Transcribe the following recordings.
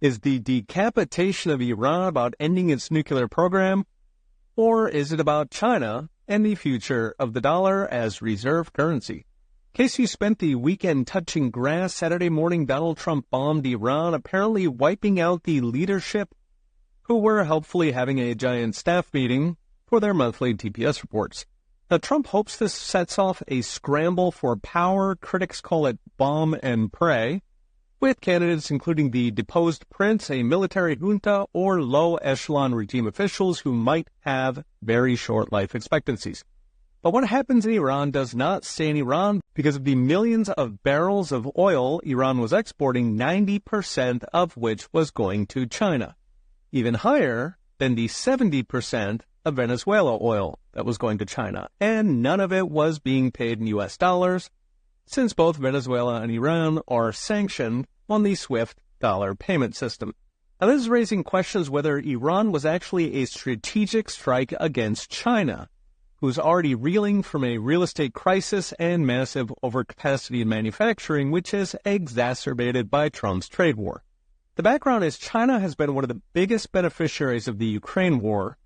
Is the decapitation of Iran about ending its nuclear program, or is it about China and the future of the dollar as reserve currency? In case you spent the weekend touching grass, Saturday morning Donald Trump bombed Iran, apparently wiping out the leadership who were helpfully having a giant staff meeting for their monthly TPS reports. Now, Trump hopes this sets off a scramble for power. Critics call it bomb and pray, with candidates including the deposed prince, a military junta, or low-echelon regime officials who might have very short life expectancies. But what happens in Iran does not stay in Iran, because of the millions of barrels of oil Iran was exporting, 90% of which was going to China, even higher than the 70% of Venezuela oil that was going to China, and none of it was being paid in U.S. dollars, since both Venezuela and Iran are sanctioned on the SWIFT dollar payment system. Now, this is raising questions whether Iran was actually a strategic strike against China, who's already reeling from a real estate crisis and massive overcapacity in manufacturing, which is exacerbated by Trump's trade war. The background is China has been one of the biggest beneficiaries of the Ukraine war,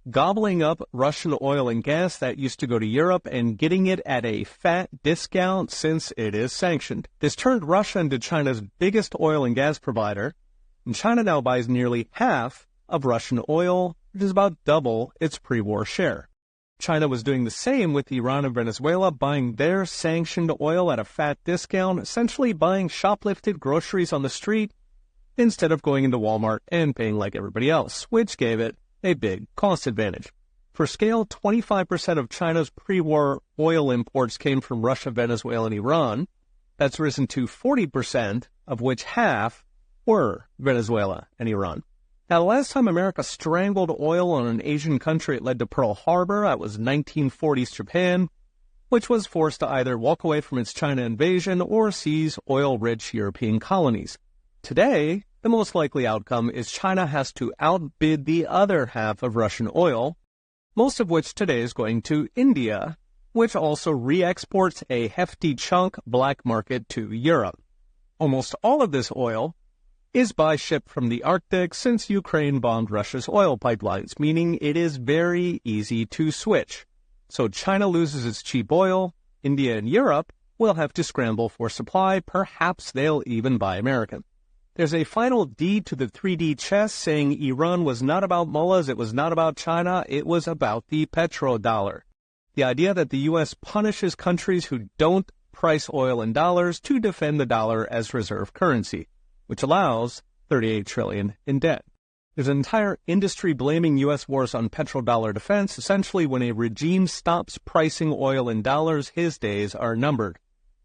gobbling up Russian oil and gas that used to go to Europe and getting it at a fat discount since it is sanctioned. This turned Russia into China's biggest oil and gas provider, and China now buys nearly half of Russian oil, which is about double its pre-war share. China was doing the same with Iran and Venezuela, buying their sanctioned oil at a fat discount, essentially buying shoplifted groceries on the street instead of going into Walmart and paying like everybody else, which gave it a big cost advantage. For scale, 25% of China's pre-war oil imports came from Russia, Venezuela, and Iran. That's risen to 40%, of which half were Venezuela and Iran. Now, the last time America strangled oil on an Asian country, it led to Pearl Harbor. That was 1940s Japan, which was forced to either walk away from its China invasion or seize oil-rich European colonies. Today, the most likely outcome is China has to outbid the other half of Russian oil, most of which today is going to India, which also re-exports a hefty chunk black market to Europe. Almost all of this oil is by ship from the Arctic since Ukraine bombed Russia's oil pipelines, meaning it is very easy to switch. So China loses its cheap oil, India and Europe will have to scramble for supply, perhaps they'll even buy American. There's a final D to the 3D chess saying Iran was not about mullahs, it was not about China, it was about the petrodollar. The idea that the U.S. punishes countries who don't price oil in dollars to defend the dollar as reserve currency, which allows $38 trillion in debt. There's an entire industry blaming U.S. wars on petrodollar defense. Essentially, when a regime stops pricing oil in dollars, his days are numbered.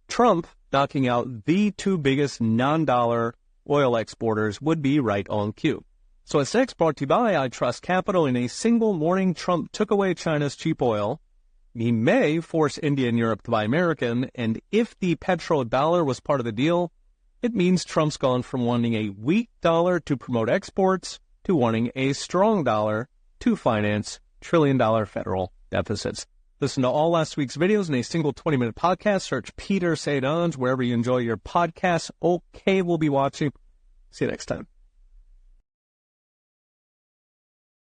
Trump knocking out the two biggest non-dollar oil exporters would be right on cue. So it's next brought to you by I Trust Capital. In a single morning, Trump took away China's cheap oil. He may force India and Europe to buy American, and if the petrodollar was part of the deal, it means Trump's gone from wanting a weak dollar to promote exports to wanting a strong dollar to finance trillion-dollar federal deficits. Listen to all last week's videos in a single 20-minute podcast. Search Peter Sadange wherever you enjoy your podcasts. Okay, we'll be watching. See you next time.